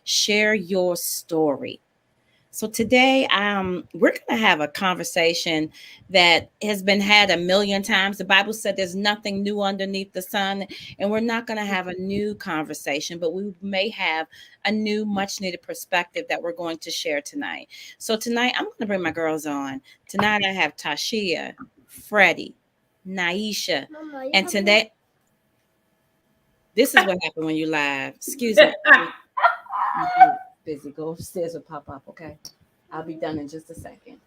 share your story. So today, we're going to have a conversation that has been had a million times. The Bible said there's nothing new underneath the sun, and we're not going to have a new conversation, but we may have a new, much needed perspective that we're going to share tonight. So tonight, I'm going to bring my girls on. Tonight, I have Tashia, Freddie, Naisha, and today, this is what happened when you live. Excuse me. You busy. Go upstairs with Pop Up, okay? I'll be done in just a second.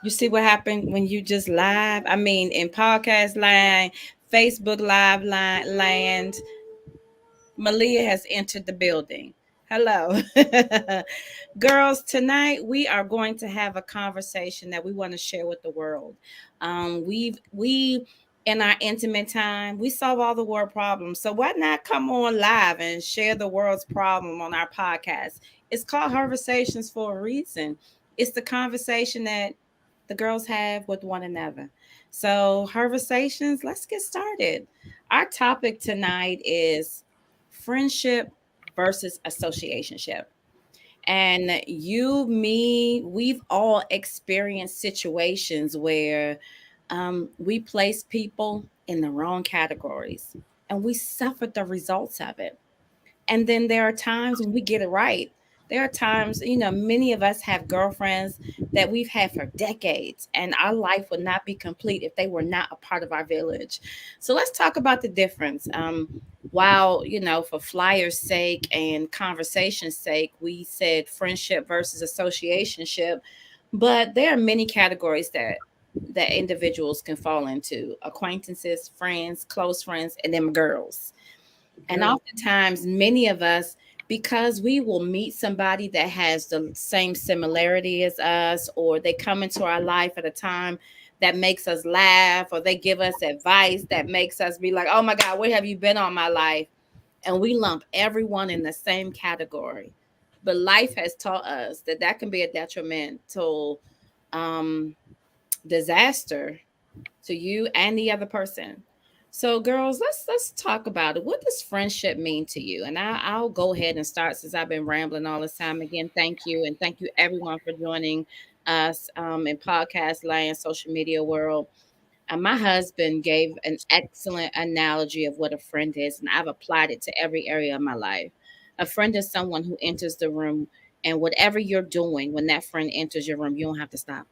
You see what happened when you just live? I mean, in podcast line, Facebook live line, land, Malia has entered the building. Hello. Girls, tonight we are going to have a conversation that we want to share with the world. We in our intimate time, we solve all the world problems. So why not come on live and share the world's problem on our podcast? It's called HERversations for a reason. It's the conversation that the girls have with one another. So HERversations, let's get started. Our topic tonight is friendship versus associationship. And you, me, we've all experienced situations where we place people in the wrong categories and we suffered the results of it. And then there are times when we get it right. There are times, many of us have girlfriends that we've had for decades, and our life would not be complete if they were not a part of our village. So let's talk about the difference. While, for flyers' sake and conversation's sake, we said friendship versus associationship, but there are many categories that individuals can fall into: acquaintances, friends, close friends, and them girls. And oftentimes, many of us, because we will meet somebody that has the same similarity as us, or they come into our life at a time that makes us laugh, or they give us advice that makes us be like, oh my God, where have you been all my life? And we lump everyone in the same category. But life has taught us that that can be a detrimental um, disaster to you and the other person. So, girls, let's talk about it. What does friendship mean to you? And I'll go ahead and start since I've been rambling all this time. Again, thank you, and thank you everyone for joining us in podcast land, social media world. My husband gave an excellent analogy of what a friend is, and I've applied it to every area of my life. A friend is someone who enters the room, and whatever you're doing when that friend enters your room, you don't have to stop.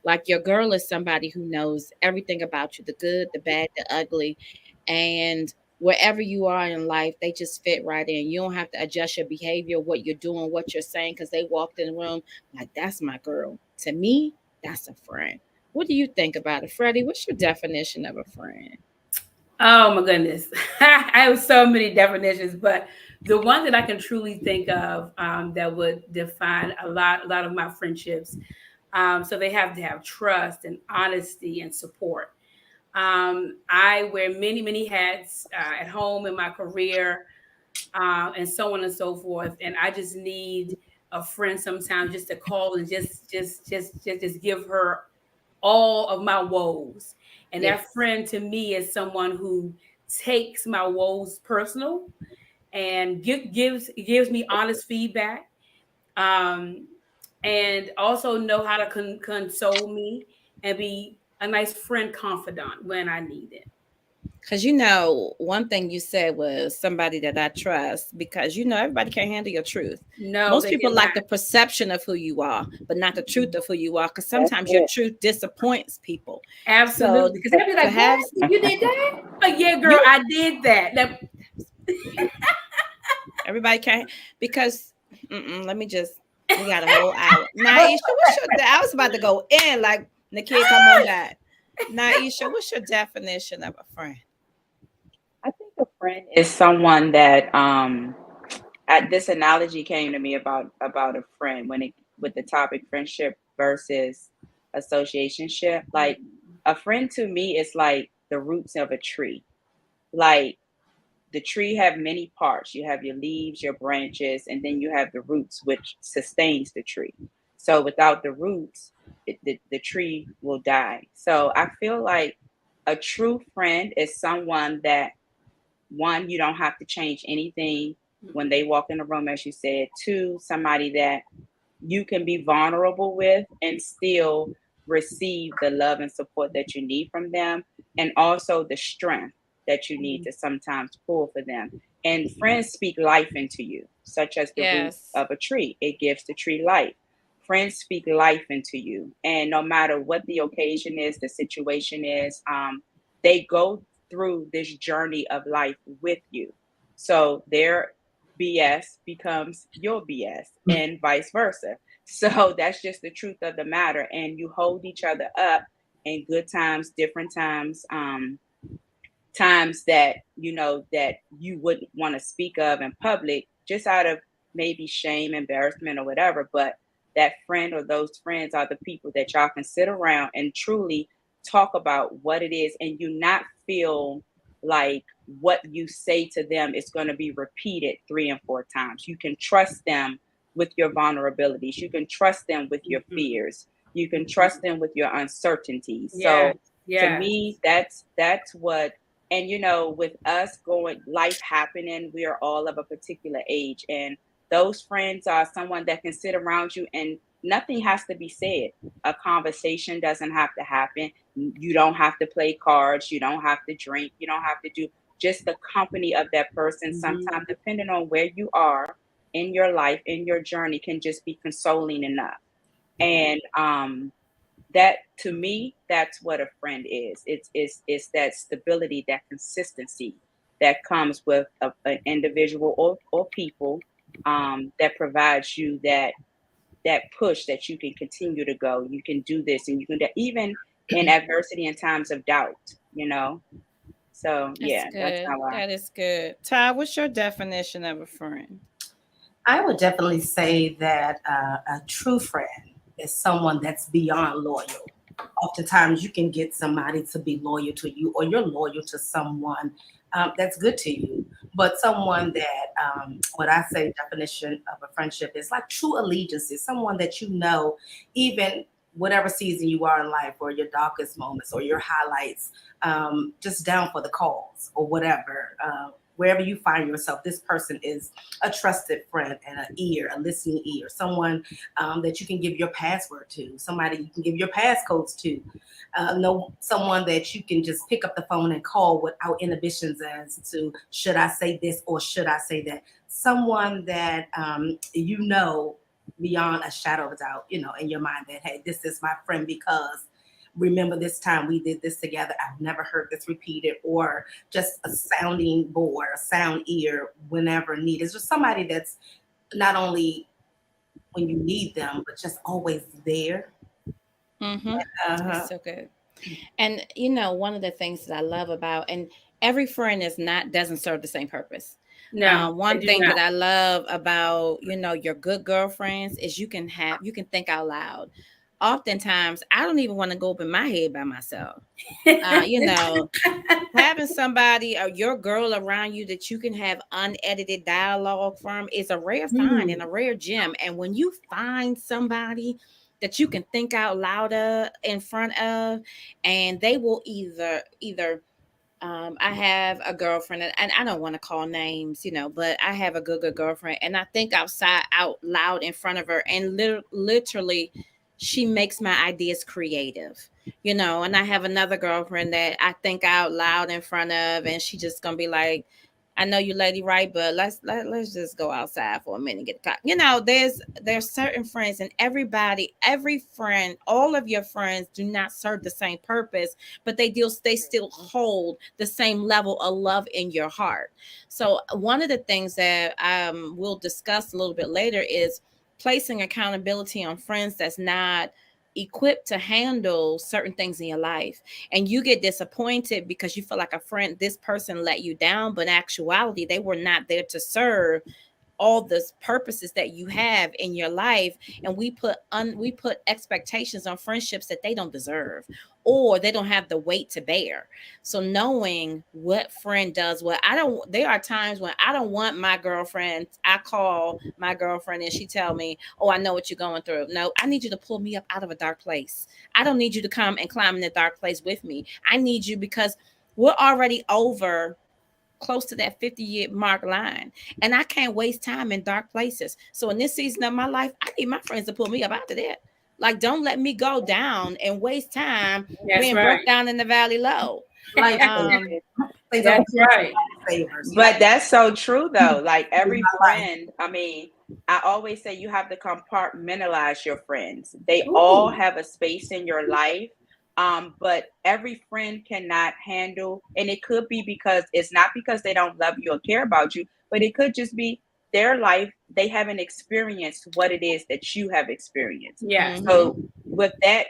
Like your girl is somebody who knows everything about you, the good, the bad, the ugly. And wherever you are in life, they just fit right in. You don't have to adjust your behavior, what you're doing, what you're saying, because they walked in the room like, that's my girl. To me, that's a friend. What do you think about it, Freddie? What's your definition of a friend? Oh my goodness. I have so many definitions, but the one that I can truly think of that would define a lot of my friendships. So they have to have trust and honesty and support. I wear many hats at home in my career, and so on and so forth. And I just need a friend sometimes just to call and just give her all of my woes. And Yes. that friend to me is someone who takes my woes personal and gives me honest feedback, um, and also know how to console me and be a nice friend confidant when I need it. Because, one thing you said was somebody that I trust, because, everybody can't handle your truth. No, Most they people cannot. like the perception of who you are, but not the truth of who you are, because sometimes your truth disappoints people. So Absolutely. Because they'll be to like, have what? You did that? Oh, yeah, girl, you, I did that. everybody can't, because let me just, we got a whole hour. Naisha, what's your, I was about to go in like the kid come on back. Naisha, what's your definition of a friend? I think a friend is someone that this analogy came to me about a friend when it with the topic friendship versus associationship. Like a friend to me is like the roots of a tree. Like the tree have many parts. You have your leaves, your branches, and then you have the roots, which sustains the tree. So without the roots, the tree will die. So I feel like a true friend is someone that one, you don't have to change anything when they walk in the room, as you said. Two, somebody that you can be vulnerable with and still receive the love and support that you need from them, and also the strength that you need to sometimes pull for them. And friends speak life into you, such as the root Yes. of a tree. It gives the tree life. Friends speak life into you, and no matter what the occasion is, the situation is, they go through this journey of life with you. So their BS becomes your BS and vice versa. So that's just the truth of the matter. And you hold each other up in good times, different times, times that you know that you wouldn't want to speak of in public, just out of maybe shame, embarrassment, or whatever. But that friend or those friends are the people that y'all can sit around and truly talk about what it is, and you not feel like what you say to them is going to be repeated 3 and 4 times. You can trust them with your vulnerabilities. You can trust them with your fears. You can trust them with your uncertainties. Yeah. So to Yeah. me, that's what. And with us going life happening, we are all of a particular age, and those friends are someone that can sit around you and nothing has to be said. A conversation doesn't have to happen. You don't have to play cards, you don't have to drink, you don't have to do. Just the company of that person, sometimes depending on where you are in your life, in your journey, can just be consoling enough. And that, to me, that's what a friend is. It's that stability, that consistency that comes with an individual or people, that provides you that push that you can continue to go. You can do this, and you can even in adversity and times of doubt. So That's yeah, that's good. how I. That is good. Ty, what's your definition of a friend? I would definitely say that a true friend is someone that's beyond loyal. Oftentimes, you can get somebody to be loyal to you, or you're loyal to someone that's good to you. But someone that, what I say, definition of a friendship is like true allegiance, is someone that even whatever season you are in life, or your darkest moments, or your highlights, just down for the cause or whatever. Wherever you find yourself, this person is a trusted friend and a listening ear, someone that you can give your password to, somebody you can give your passcodes to, know someone that you can just pick up the phone and call without inhibitions as to should I say this or should I say that. Someone that beyond a shadow of a doubt, in your mind that, hey, this is my friend because remember this time we did this together. I've never heard this repeated, or just a sounding board, a sound ear whenever needed. It's just somebody that's not only when you need them, but just always there. Mm-hmm. That's Uh-huh. so good. And one of the things that I love about, and every friend doesn't serve the same purpose. No, they One do thing not. that I love about your good girlfriends is you can think out loud. Oftentimes, I don't even want to go up in my head by myself. You know, having somebody or your girl around you that you can have unedited dialogue from is a rare sign and a rare gem. And when you find somebody that you can think out loud in front of, and they will either I have a girlfriend, and I don't want to call names, but I have a good girlfriend, and I think out loud in front of her, and literally, she makes my ideas creative, And I have another girlfriend that I think out loud in front of, and she just gonna be like, I know you lady right, but let's just go outside for a minute and get the car. There's certain friends, and every friend, all of your friends do not serve the same purpose, but they still hold the same level of love in your heart. So one of the things that we'll discuss a little bit later is placing accountability on friends that's not equipped to handle certain things in your life, and you get disappointed because you feel like this person let you down, but in actuality they were not there to serve all the purposes that you have in your life. And we put expectations on friendships that they don't deserve, or they don't have the weight to bear. So knowing what friend does what, I don't there are times when I don't want my girlfriend, I call my girlfriend and she tell me, oh, I know what you're going through. No, I need you to pull me up out of a dark place. I don't need you to come and climb in the dark place with me. I need you because we're already over close to that 50-year mark line, and I can't waste time in dark places. So in this season of my life, I need my friends to pull me up out of that. Like, don't let me go down and waste time That's being right. broke down in the valley low. Like, That's right. favors. But that's so true though. Like every friend, I mean, I always say you have to compartmentalize your friends. They all have a space in your life. But every friend cannot handle, and it could be because it's not because they don't love you or care about you, but it could just be their life. They haven't experienced what it is that you have experienced. Yeah. So with that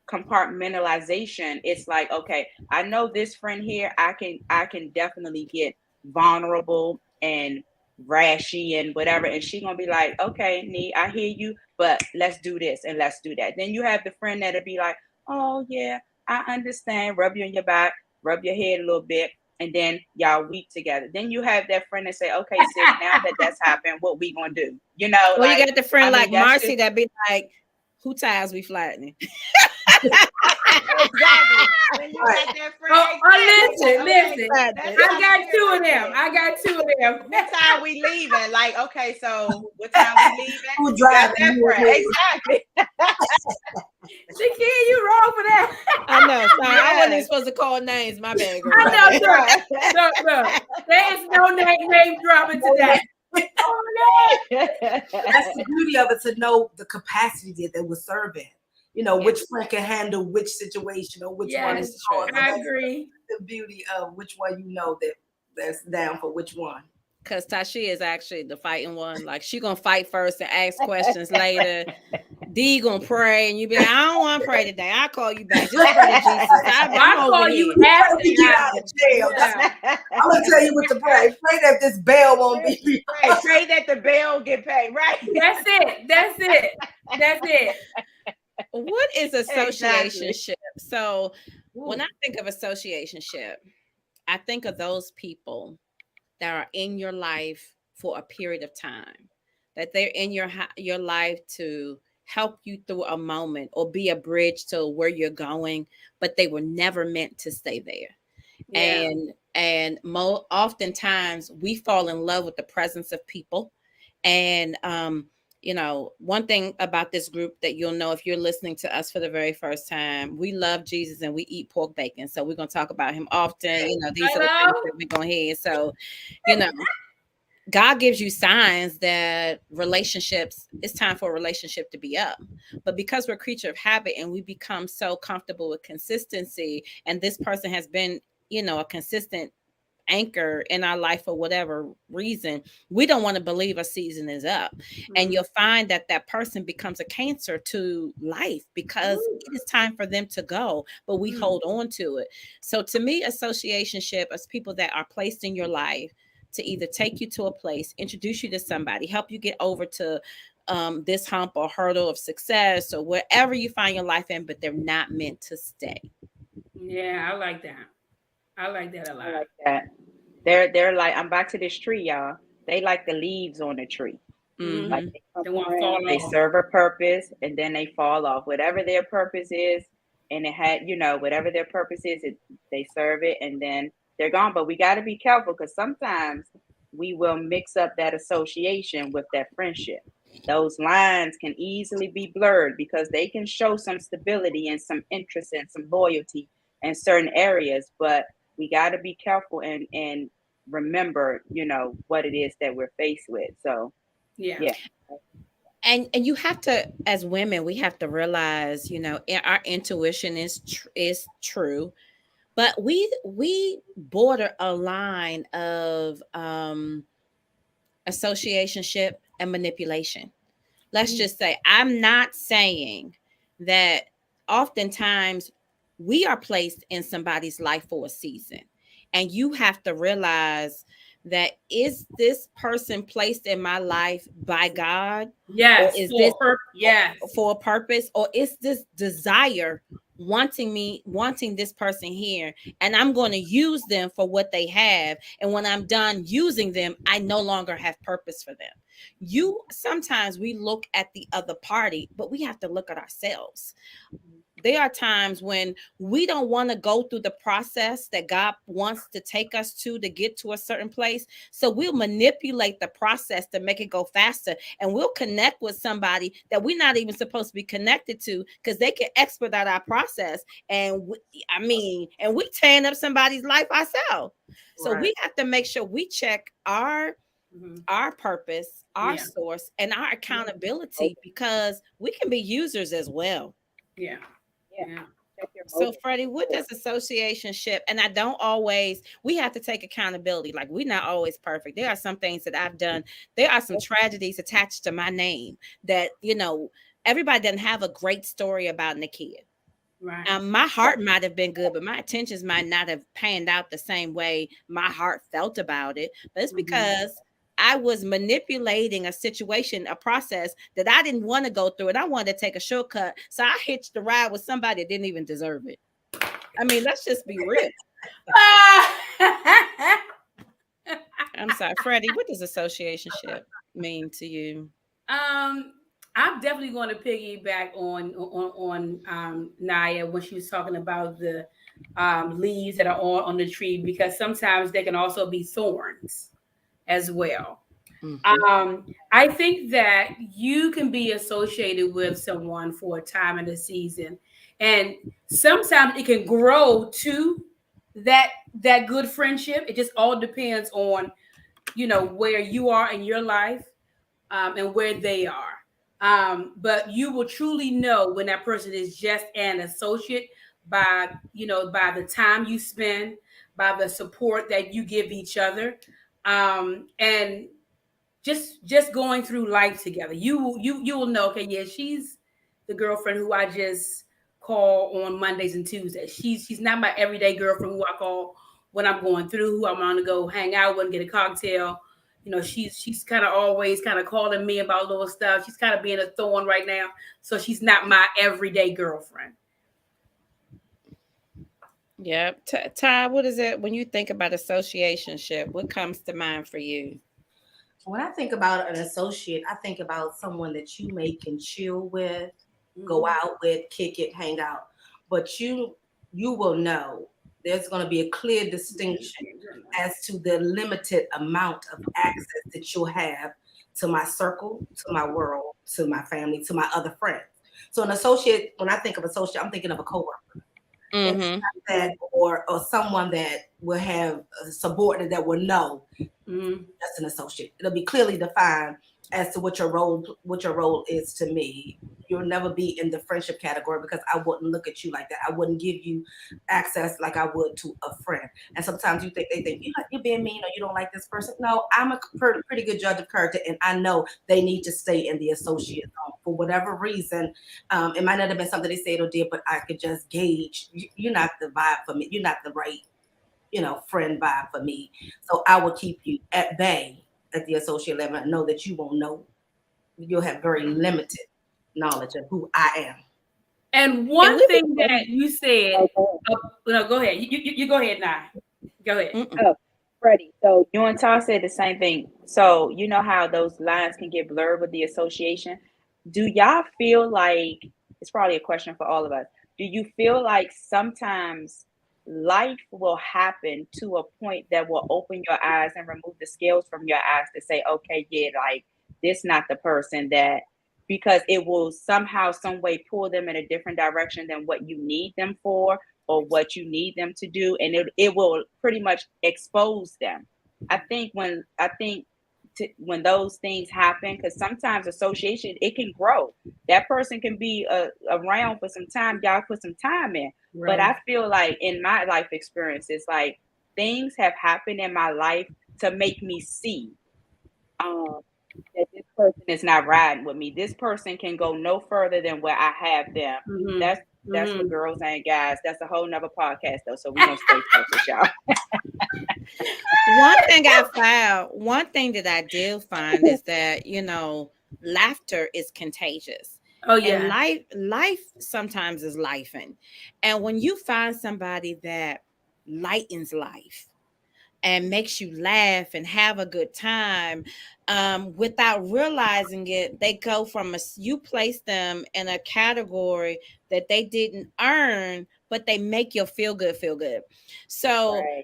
compartmentalization, it's like, okay, I know this friend here, I can definitely get vulnerable and rashy and whatever, and she gonna be like, okay, Nee, I hear you, but let's do this and let's do that. Then you have the friend that'll be like, oh yeah, I understand, rub you on your back, rub your head a little bit, and then y'all weep together. Then you have that friend that say, okay, sis, now that that's happened, what we gonna do? You know, Well, like, you got the friend I mean, like Marcy that be like, who ties we flattening? exactly. When you got that friend, Listen. that's I got my two of spirit them. then. I got two of them. What time we leaving? Like, okay, so what time we leaving? Who You got driving that you friend. away? Exactly. Shakira, you wrong for that. I know. Sorry, I wasn't even Yes. supposed to call names. My bad, girl. I My know, bad. Look. There is no name dropping today. That's the beauty of it, to know the capacity that they will serve in. You know, which friend can handle which situation or which one is yours. I agree. The beauty of which one you know that's down for which one. Because Tashi is actually the fighting one. Like, she gonna fight first and ask questions later. D gonna pray, and you be like, I don't want to pray today. I'll call you back. Just pray to Jesus. I'll call you After after you get out of jail. I'm gonna tell you what to pray. Pray that this bail won't be. Pray that the bill get paid. Right. That's it. What is associationship? Exactly. So when I think of associationship, I think of those people that are in your life for a period of time, that they're in your life to help you through a moment or be a bridge to where you're going, but they were never meant to stay there. Yeah. And oftentimes we fall in love with the presence of people. And you know, one thing about this group that you'll know if you're listening to us for the very first time, we love Jesus and we eat pork bacon. So we're going to talk about him often. You know, these are the things that we're going to hear. So, you know, God gives you signs that relationships, it's time for a relationship to be up. But because we're a creature of habit and we become so comfortable with consistency, and this person has been, you know, a consistent anchor in our life for whatever reason, we don't want to believe a season is up. And you'll find that that person becomes a cancer to life because it is time for them to go, but we hold on to it. So to me, associationship is people that are placed in your life to either take you to a place, introduce you to somebody, help you get over to this hump or hurdle of success or wherever you find your life in, but they're not meant to stay. Yeah, I like that. I like that a lot. I like that. They're like, I'm back to this tree, y'all. They like the leaves on the tree. Mm-hmm. Like They want to fall they off. serve a purpose and then they fall off. Whatever their purpose is, and it had, you know, whatever their purpose is, they serve it and then they're gone. But we got to be careful because sometimes we will mix up that association with that friendship. Those lines can easily be blurred because they can show some stability and some interest and some loyalty in certain areas, but we got to be careful and remember, you know, what it is that we're faced with. So yeah. And you have to, as women, we have to realize, you know, our intuition is true, but we border a line of associationship and manipulation. Let's just say, I'm not saying that oftentimes we are placed in somebody's life for a season, and you have to realize that, is this person placed in my life by God? Yes. Or is this for a purpose? Or is this desire wanting this person here, and I'm going to use them for what they have, and when I'm done using them, I no longer have purpose for them. Sometimes we look at the other party, but we have to look at ourselves. there are times when we don't want to go through the process that God wants to take us to get to a certain place. So we'll manipulate the process to make it go faster, and we'll connect with somebody that we're not even supposed to be connected to because they can expedite our process. And and we tearing up somebody's life ourselves. So Right. we have to make sure we check our purpose, our source, and our accountability, because we can be users as well. Yeah. Yeah. Check your So, motives. Freddie, what does associationship? And I don't always, we have to take accountability. Like, we're not always perfect. There are some things that I've done. There are some tragedies attached to my name that, everybody doesn't have a great story about Nakia. Right. My heart might have been good, but my intentions might not have panned out the same way my heart felt about it. But it's because I was manipulating a situation, a process that I didn't want to go through, and I wanted to take a shortcut. So I hitched the ride with somebody that didn't even deserve it. I mean, let's just be real. I'm sorry, Freddie. What does associationship mean to you? I'm definitely going to piggyback on Naya when she was talking about the leaves that are on the tree, because sometimes they can also be thorns as well. I think that you can be associated with someone for a time and a season, and sometimes it can grow to that good friendship. It just all depends on where you are in your life, and where they are. But you will truly know when that person is just an associate by by the time you spend, by the support that you give each other, and just going through life together. You will know, okay, yeah, she's the girlfriend who I just call on Mondays and Tuesdays. She's not my everyday girlfriend who I call when I'm going through, who I'm gonna go hang out with and get a cocktail. She's kind of always kind of calling me about little stuff. She's kind of being a thorn right now, so she's not my everyday girlfriend. Yeah. Ty, what is it when you think about associationship? What comes to mind for you? When I think about an associate, I think about someone that you may can chill with, go out with, kick it, hang out. But you will know there's going to be a clear distinction as to the limited amount of access that you'll have to my circle, to my world, to my family, to my other friends. So an associate, when I think of associate, I'm thinking of a coworker. That or someone that will have a subordinate that will know that's an associate. It'll be clearly defined as to what your role is to me. You'll never be in the friendship category because I wouldn't look at you like that. I wouldn't give you access like I would to a friend. And sometimes they think you're being mean or you don't like this person. No, I'm a pretty good judge of character, and I know they need to stay in the associate zone for whatever reason. It might not have been something they said or did, but I could just gauge you're not the vibe for me. You're not the right friend vibe for me. So I will keep you at bay at the associate level and know that you won't know. You'll have very limited knowledge of who I am. And one thing that you said, no, go ahead. You go ahead now. Go ahead. Oh, Freddie. So you and Todd said the same thing. So you know how those lines can get blurred with the association. Do y'all feel like, it's probably a question for all of us, do you feel like sometimes life will happen to a point that will open your eyes and remove the scales from your eyes to say, okay, yeah, like this not the person that, because it will somehow, some way pull them in a different direction than what you need them for or what you need them to do, and it will pretty much expose them. I think when those things happen, because sometimes association, it can grow. That person can be around for some time. Y'all put some time in. Right. But I feel like in my life experience, it's like things have happened in my life to make me see that this person is not riding with me. This person can go no further than where I have them. That's for girls and guys. That's a whole nother podcast though. So we're gonna stay focused, y'all. One thing that I did find is that, laughter is contagious. Oh yeah. And life sometimes is lifing. And when you find somebody that lightens life, and makes you laugh and have a good time, without realizing it, they go from you place them in a category that they didn't earn, but they make you feel good. So Right.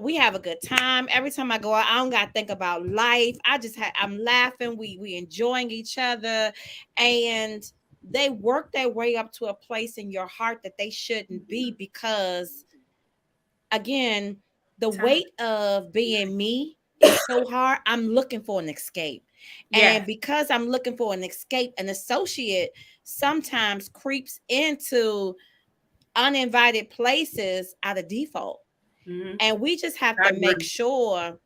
we have a good time every time I go out. I don't gotta think about life. I'm laughing. We enjoying each other, and they work their way up to a place in your heart that they shouldn't be, because again, the weight of being me is so hard. I'm looking for an escape. And Yes. because I'm looking for an escape, an associate sometimes creeps into uninvited places out of default. Mm-hmm. And we just have to make sure,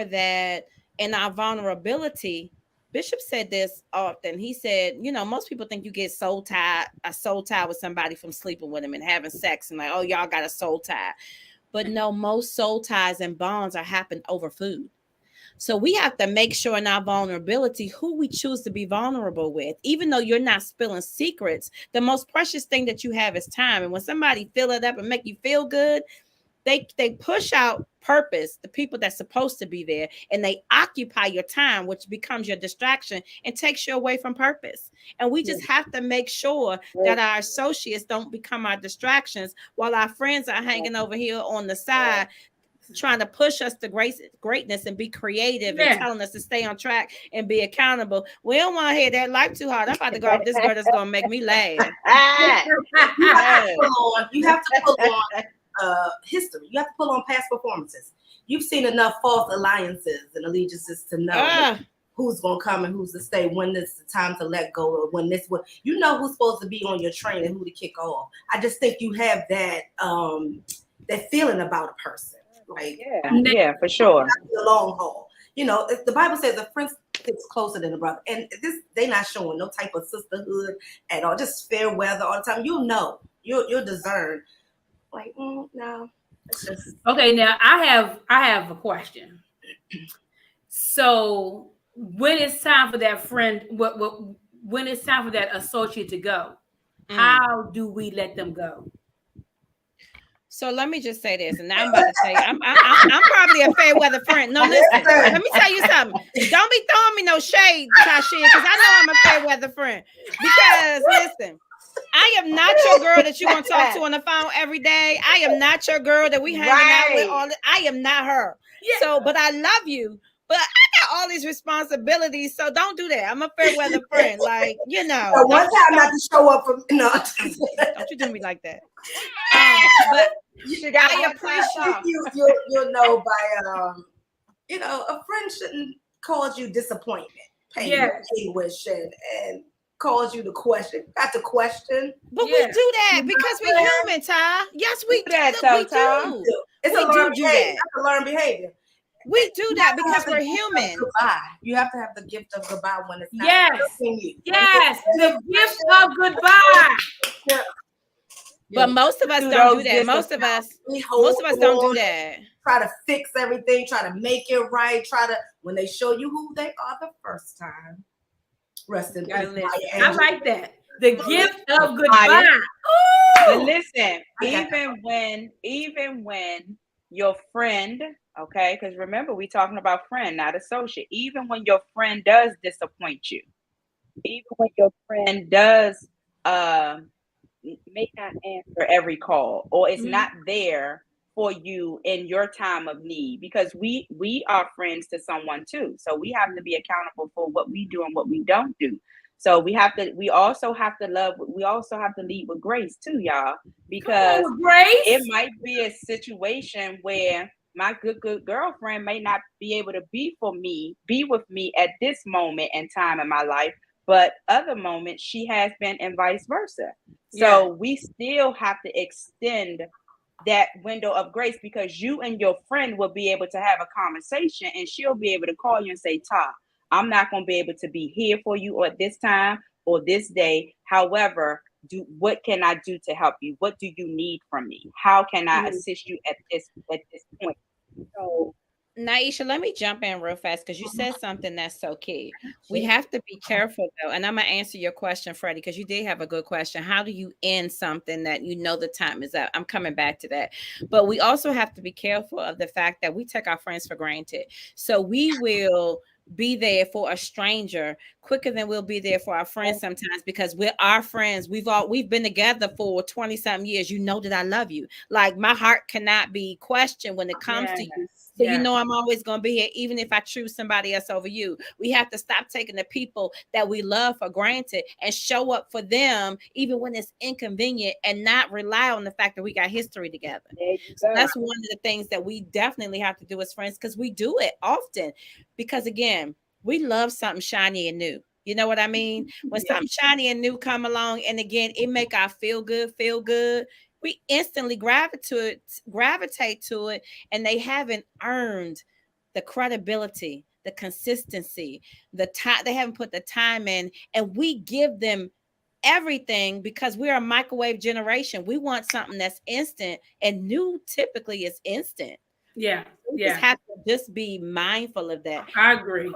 that in our vulnerability, Bishop said this often. He said, most people think you get a soul tie with somebody from sleeping with them and having sex, and like, oh, y'all got a soul tie. But no, most soul ties and bonds are happen over food. So we have to make sure in our vulnerability who we choose to be vulnerable with. Even though you're not spilling secrets, the most precious thing that you have is time. And when somebody fill it up and make you feel good, they push out purpose, the people that's supposed to be there, and they occupy your time, which becomes your distraction and takes you away from purpose. And we just have to make sure that our associates don't become our distractions while our friends are hanging over here on the side trying to push us to greatness and be creative and telling us to stay on track and be accountable. We don't want to hear that life too hard. I'm about to go with this girl that's going to make me laugh. You have to pull on history. You have to pull on past performances. You've seen enough false alliances and allegiances to know who's going to come and who's to stay, when it's the time to let go, or when this, you know who's supposed to be on your train and who to kick off. I just think you have that that feeling about a person. Like, yeah, for sure. The long haul. The Bible says a friend sticks closer than a brother, and they're not showing no type of sisterhood at all. Just fair weather all the time. You'll discern. Like, no. It's just... Okay, now I have a question. So when it's time for that friend, when it's time for that associate to go, how do we let them go? So let me just say this, and now I'm about to tell you, I'm probably a fair weather friend. No, listen, let me tell you something. Don't be throwing me no shade, Tasha, because I know I'm a fair weather friend. Because listen, I am not your girl that you want to talk to on the phone every day. I am not your girl that we hanging out with all. I am not her. Yeah. So, but I love you. But I got all these responsibilities, so don't do that. I'm a fair weather friend, like So one time not to show up for don't you do me like that. But I appreciate you'll know by a friend shouldn't cause you disappointment, pain, anguish, and cause you to question. Got to question. But we do that because we're human, Ty. Yes, we do that. We do. It's a learned behavior. That's a learned behavior. We do that because we're human. You have to have the gift of goodbye when it's not you. Yes, the gift of goodbye. Yeah. But most of us don't do that. Most of us don't do that. Try to fix everything, try to make it right, when they show you who they are the first time. Rest in peace. I like that. The gift of goodbye. But listen, even when your friend, okay, because remember, we're talking about friend, not associate. Even when your friend does disappoint you, even when your friend does may not answer every call, or is not there for you in your time of need, because we are friends to someone too. So we have to be accountable for what we do and what we don't do. So we also have to lead with grace too, y'all, because it might be a situation where my good girlfriend may not be able to be with me at this moment in time in my life, but other moments she has been, and vice versa. So we still have to extend that window of grace, because you and your friend will be able to have a conversation, and she'll be able to call you and say, "Ta, I'm not going to be able to be here for you at this time or this day. However, what can I do to help you? What do you need from me? How can I assist you at this point?" So Naisha, let me jump in real fast because you said something that's so key. We have to be careful though, and I'm gonna answer your question, Freddie, because you did have a good question. How do you end something that you know the time is up? I'm coming back to that, but we also have to be careful of the fact that we take our friends for granted. So we will be there for a stranger quicker than we'll be there for our friends sometimes because we're our friends. We've been together for 20 something years. You know that I love you. Like my heart cannot be questioned when it comes to you. So you know I'm always going to be here, even if I choose somebody else over you. We have to stop taking the people that we love for granted and show up for them, even when it's inconvenient, and not rely on the fact that we got history together. So that's one of the things that we definitely have to do as friends because we do it often. Because again, we love something shiny and new. You know what I mean? When something shiny and new come along, and again, it make our feel good. We instantly gravitate to it, and they haven't earned the credibility, the consistency, the time. They haven't put the time in, and we give them everything because we're a microwave generation. We want something that's instant, and new typically is instant. We just have to just be mindful of that. I agree.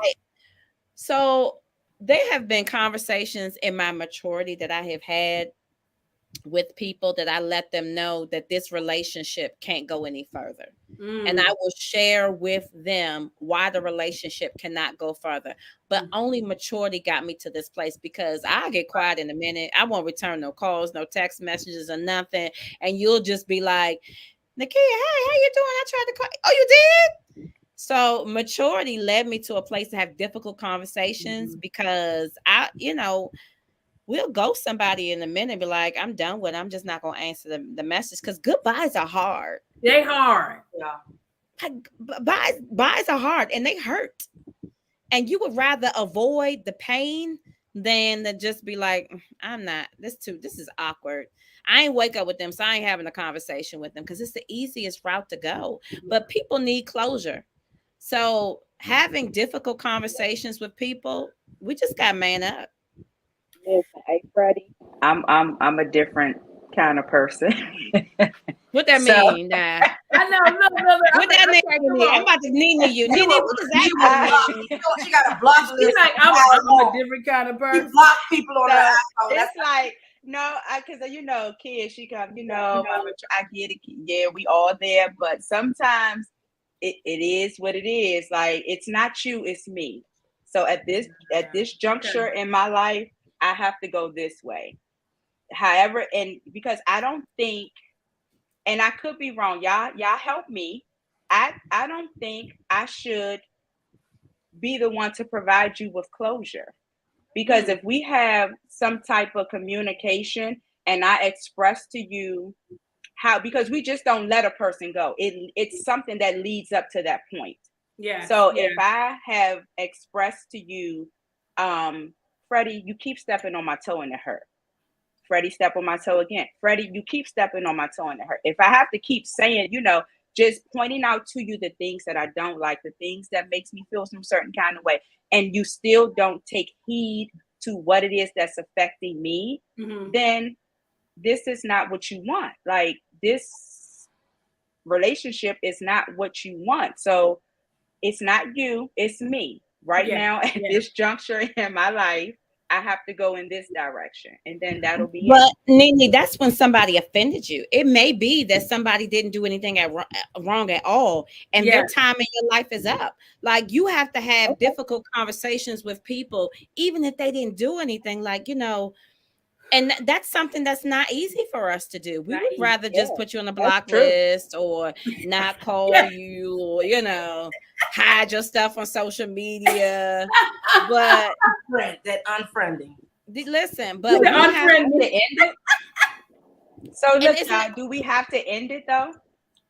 So there have been conversations in my maturity that I have had with people that I let them know that this relationship can't go any further. And I will share with them why the relationship cannot go further. But only maturity got me to this place because I'll get quiet in a minute. I won't return no calls, no text messages or nothing. And you'll just be like, Nakia, hey, how you doing? I tried to call. Oh, you did? So maturity led me to a place to have difficult conversations because we'll ghost somebody in a minute and be like, I'm done with it. I'm just not going to answer the message because goodbyes are hard. They hard. Yeah. Buys are hard and they hurt. And you would rather avoid the pain than to just be like, this is awkward. I ain't wake up with them, so I ain't having a conversation with them because it's the easiest route to go. But people need closure. So having difficult conversations with people, we just got to man up. Listen, hey Freddie, I'm a different kind of person. What that mean? Nah. I know. Look, what that mean? I'm about to Nina you. Nina, what does that mean? She got a block list. She's like, I'm a different kind of person. You block people on that. It's like, no, because kids, she come, I get it. Yeah, we all there, but sometimes it is what it is. Like, it's not you, it's me. So at this juncture in my life, I have to go this way. However, and because I don't think, and I could be wrong, y'all help me. I don't think I should be the one to provide you with closure. Because if we have some type of communication and I express to you because we just don't let a person go. It's something that leads up to that point. Yeah. So if I have expressed to you, Freddie, you keep stepping on my toe and it hurt. Freddie, step on my toe again. Freddie, you keep stepping on my toe and it hurt. If I have to keep saying, just pointing out to you the things that I don't like, the things that makes me feel some certain kind of way, and you still don't take heed to what it is that's affecting me, then this is not what you want. Like, this relationship is not what you want. So it's not you, it's me. Right now, at this juncture in my life, I have to go in this direction, and then that'll be it. But Nini, that's when somebody offended you. It may be that somebody didn't do anything wrong at all, and their time in your life is up. Like, you have to have difficult conversations with people, even if they didn't do anything. Like, and that's something that's not easy for us to do. We would rather just put you on a block list or not call you, or hide your stuff on social media. But that unfriending. Listen, but we have to end it. So look, do we have to end it though?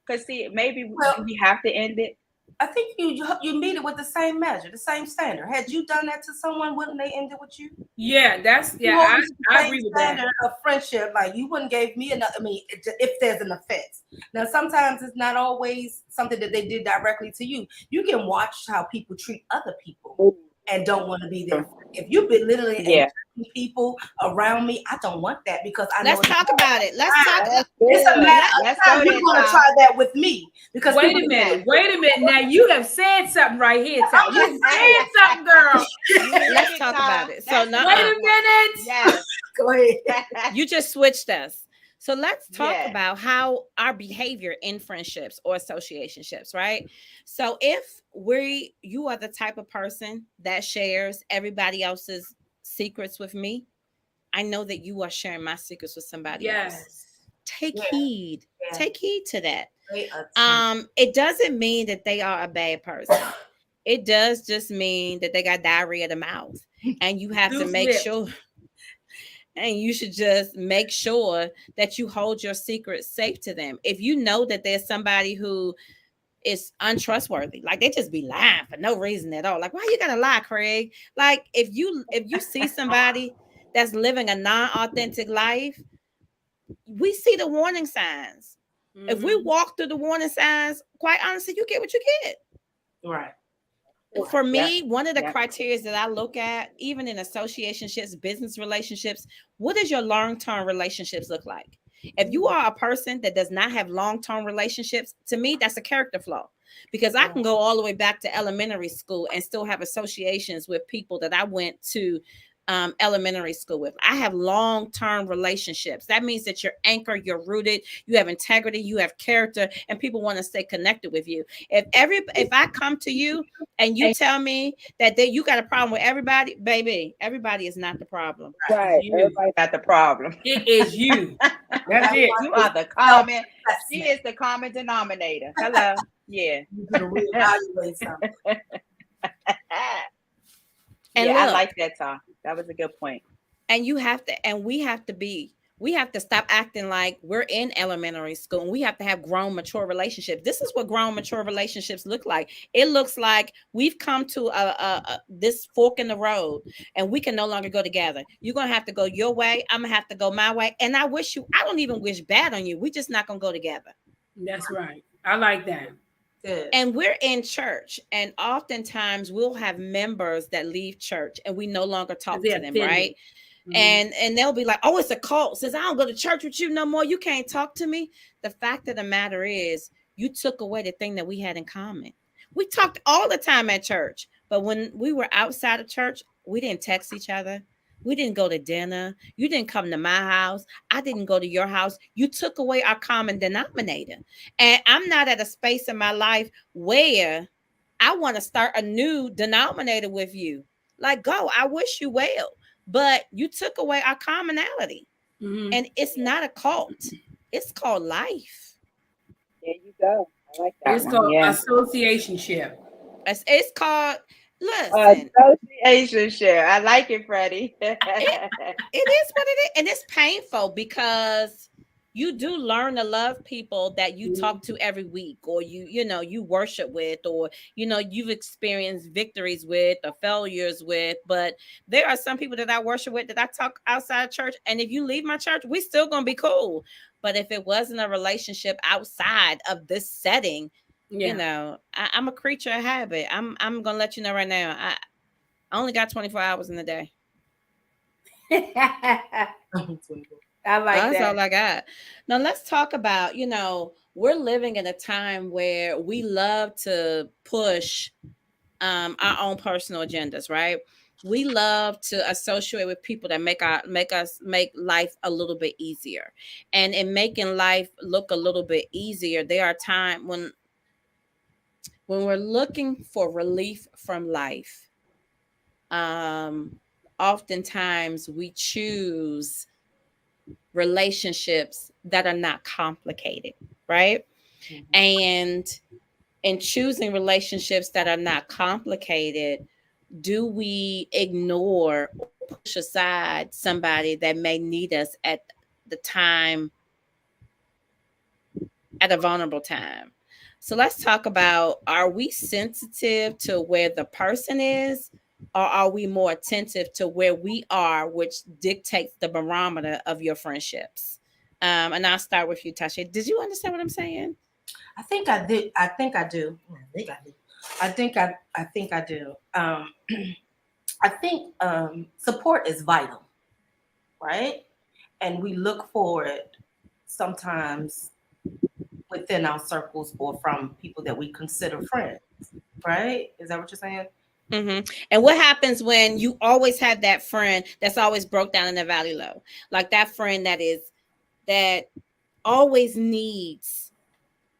Because see, maybe we have to end it. I think you meet it with the same measure, the same standard. Had you done that to someone, wouldn't they end it with you? Yeah, I agree with that. Of friendship, like, you wouldn't give me another. I mean, if there's an offense. Now, sometimes it's not always something that they did directly to you. You can watch how people treat other people and don't want to be there. If you belittling people around me. I don't want that because I know Let's talk about it. Let's talk. it's a matter of Let's time go you're there, going to Tom. try that with me because Wait people a minute. Wait a minute. Now you have said something right here, Tom. You said something, girl. Let's talk about it. So now, Wait a minute. Yes. go ahead. you just switched us. So let's talk Yeah. about how our behavior in friendships or associationships, right? So if you are the type of person that shares everybody else's secrets with me, I know that you are sharing my secrets with somebody else. Yes. Take Yeah. heed. Yeah. Take heed to that. Great attention. It doesn't mean that they are a bad person. It does just mean that they got diarrhea of the mouth, and you have to Loose make lips. sure. And you should just make sure that you hold your secrets safe to them. If you know that there's somebody who is untrustworthy, like they just be lying for no reason at all. Like, why you gotta lie, Craig? Like, if you see somebody that's living a non-authentic life, we see the warning signs. If we walk through the warning signs, quite honestly, you get what you get. Right. For me, Yep. one of the Yep. criteria that I look at, even in associationships, business relationships, what does your long-term relationships look like? If you are a person that does not have long-term relationships, to me, that's a character flaw. Because I can go all the way back to elementary school and still have associations with people that I went to elementary school with. I have long-term relationships. That means that you're anchored, you're rooted, you have integrity, you have character, and people want to stay connected with you. If I come to you and you tell me that you got a problem with everybody, baby, everybody is not the problem. Right. You. Everybody got the problem. It is you. That's it. You are the common. She is the common denominator. Hello. Yeah. You need to reevaluate something. And Yeah, I look, like that, Tom. That was a good point. and we have to stop acting like we're in elementary school, and we have to have grown mature relationships. This is what grown mature relationships look like. It looks like we've come to this fork in the road, and we can no longer go together. You're gonna have to go your way, I'm gonna have to go my way, and I don't even wish bad on you. We just not gonna go together. That's right. I like that. Good. And we're in church, and oftentimes we'll have members that leave church and we no longer talk to them, right? And they'll be like, oh, it's a cult. Says, I don't go to church with you no more. You can't talk to me. The fact of the matter is, you took away the thing that we had in common. We talked all the time at church, but when we were outside of church, we didn't text each other. We didn't go to dinner. You didn't come to my house. I didn't go to your house. You took away our common denominator. And I'm not at a space in my life where I want to start a new denominator with you. Like, go, I wish you well. But you took away our commonality. And it's not a cult. It's called life. There you go. I like that. It's one. called Yeah. associationship. It's called, listen. Associationship. I like it, Freddie. It is what it is. And it's painful because you do learn to love people that you talk to every week, or you worship with, or you've experienced victories with or failures with. But there are some people that I worship with that I talk outside church, and if you leave my church, we still gonna be cool. But if it wasn't a relationship outside of this setting, I'm a creature of habit. I'm gonna let you know right now, I only got 24 hours in the day. I like That's that. all I got. Now let's talk about, we're living in a time where we love to push our own personal agendas, right? We love to associate with people that make life a little bit easier. And in making life look a little bit easier, there are times when we're looking for relief from life. Oftentimes we choose relationships that are not complicated, right? And in choosing relationships that are not complicated, do we ignore or push aside somebody that may need us at the time, at a vulnerable time? So let's talk about, are we sensitive to where the person is, or are we more attentive to where we are, which dictates the barometer of your friendships? And I'll start with you, Tasha. Did you understand what I'm saying? I think I did. I think I do. I think I do. I think support is vital. right? And we look for it sometimes within our circles or from people that we consider friends, right? Is that what you're saying? And what happens when you always have that friend that's always broke down in the valley low, like that friend that always needs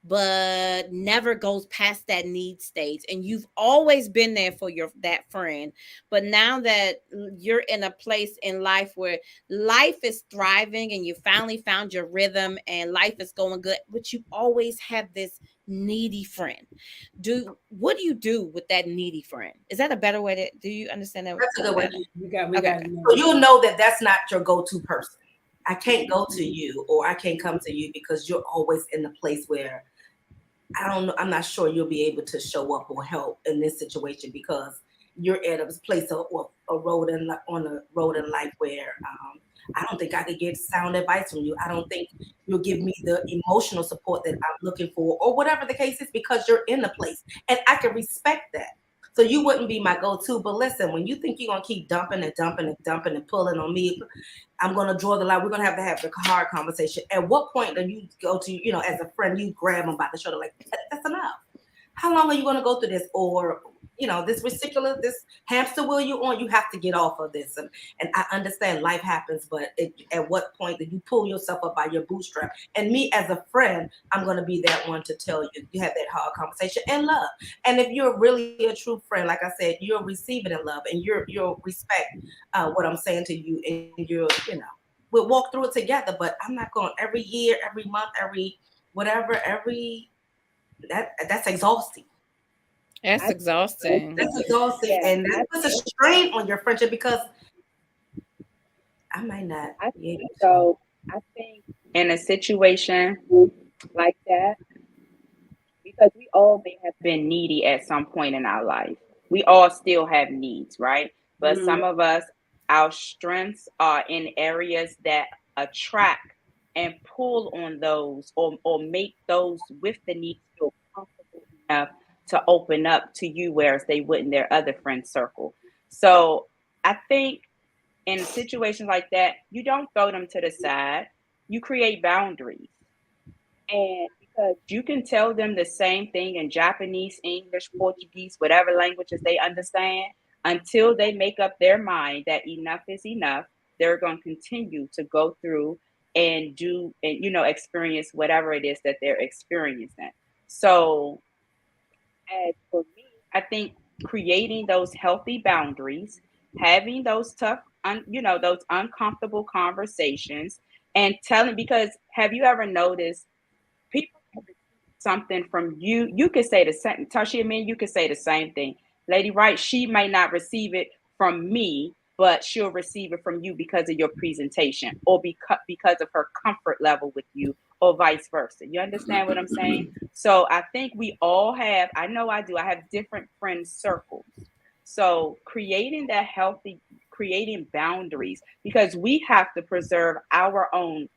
but never goes past that need stage, and you've always been there for that friend, but now that you're in a place in life where life is thriving and you finally found your rhythm and life is going good, but you always have this needy friend. What do you do with that needy friend? Is that a better way to, do you understand that? That's a good way. We got Okay. So you'll know that that's not your go-to person. I can't go to you, or I can't come to you because you're always in the place where I don't know. I'm not sure you'll be able to show up or help in this situation because you're at a place or a road on a road in life where I don't think I could get sound advice from you. I don't think you'll give me the emotional support that I'm looking for, or whatever the case is, because you're in the place, and I can respect that. So you wouldn't be my go-to. But listen, when you think you're gonna keep dumping and pulling on me, I'm gonna draw the line. We're gonna have the hard conversation. At what point do you go to, as a friend, you grab them by the shoulder, like, that's enough. How long are you gonna go through this? Or, this ridiculous, this hamster wheel you on, you have to get off of this. And I understand life happens, but at what point do you pull yourself up by your bootstrap? And me as a friend, I'm gonna be that one to tell you, you have that hard conversation and love. And if you're really a true friend, like I said, you'll receive it in love, and you'll respect what I'm saying to you, and we'll walk through it together. But I'm not going every year, every month, every whatever, that's exhausting. That's exhausting. That's exhausting, Yeah, and that puts a strain on your friendship because I might not I be able think to. so. I think In a situation, like that, because we all may have been needy at some point in our life. We all still have needs, right? But some of us, our strengths are in areas that attract and pull on those, or make those with the need feel comfortable enough to open up to you, whereas they wouldn't their other friend circle. So I think in situations like that, you don't throw them to the side. You create boundaries. and because You can tell them the same thing in Japanese, English, Portuguese, whatever languages they understand, until they make up their mind that enough is enough. They're going to continue to go through and do and experience whatever it is that they're experiencing. So as for me, I think creating those healthy boundaries, having those tough, those uncomfortable conversations, and telling, because have you ever noticed people can receive something from you? You could say the same, Tasha, you could say the same thing. Lady Wright, she might not receive it from me, but she'll receive it from you because of your presentation, or because of her comfort level with you, or vice versa. You understand what I'm saying? So I think we all have, I know I do, I have different friend circles. So creating boundaries, because we have to preserve our own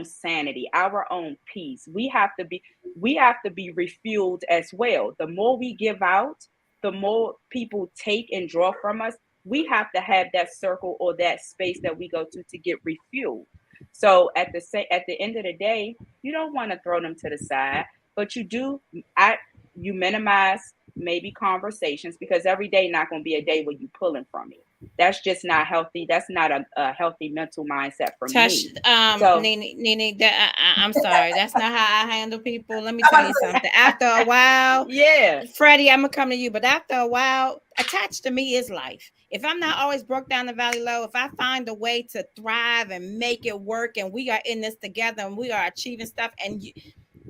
sanity, our own peace. We have to be refueled as well. The more we give out, the more people take and draw from us. We have to have that circle or that space that we go to get refueled. So at the end of the day, you don't want to throw them to the side, but you minimize maybe conversations, because every day not going to be a day where you pulling from it. That's just not healthy. That's not a healthy mental mindset for Tush, me. So Nene, I'm sorry. That's not how I handle people. Let me tell you something. After a while, yeah, Freddie, I'm gonna come to you, but after a while, attached to me is life. If I'm not always broke down the valley low, if I find a way to thrive and make it work, and we are in this together and we are achieving stuff, and